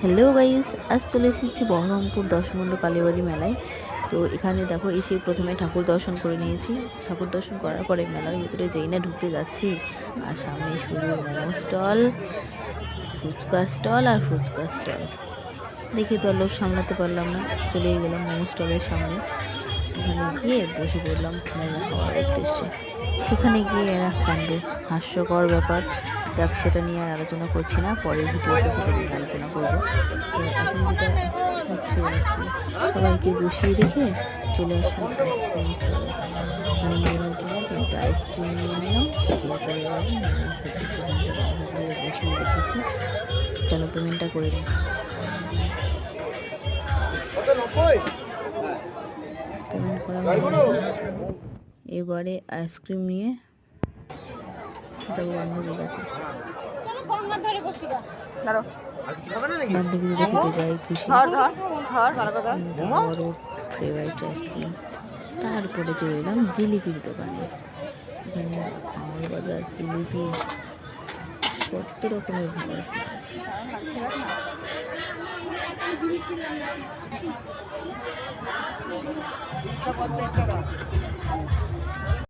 Hello guys, আজ চলে এসেছি বহরমপুর দশমুণ্ড কালীবাড়ি মেলায়। তো এখানে দেখো এসে প্রথমে ঠাকুর দর্শন করে নিয়েছি। ঠাকুর দর্শন করার পরে মেলার ভিতরে যেই না ঢুকতে যাচ্ছি, আর সামনে শুধু মোমো স্টল, ফুচকা স্টল আর ফুচকা স্টল। দেখে তো আর লোভ সামলাতে পারলাম না, চলে গেলাম মোমো স্টলের সামনে। ওখানে গিয়ে বসে পড়লাম মোমো খাওয়ার উদ্দেশ্যে। সেখানে গিয়ে এরা কাণ্ডে হাস্যকর ব্যাপার। যাক, সেটা নিয়ে আর আলোচনা করছি না, পরের ভিডিওতে সেটা নিয়ে আলোচনা করবো। তো এখন যেটা হচ্ছে আর কি, সবাইকে বসিয়ে রেখে চলে আসলাম আইসক্রিম স্টলে। জন্মদিনের জন্য 3টা আইসক্রিম নিয়ে নিলাম। এরপরে সেখানটা বসিয়ে রেখেছি। চলো পেমেন্টটা করে নিই। পেমেন্ট করা হয়ে গেছে। এবারে আইসক্রিম নিয়ে যাবো বান্ধবীর কাছে। বান্ধবীর খেতে যাই খুশি, বড় ফেভারিট আইসক্রিম। তারপরে চলে এলাম জিলিপির দোকানে। এখানে আঙুল বাজার জিলিপি কত রকমের ভাগ আছে।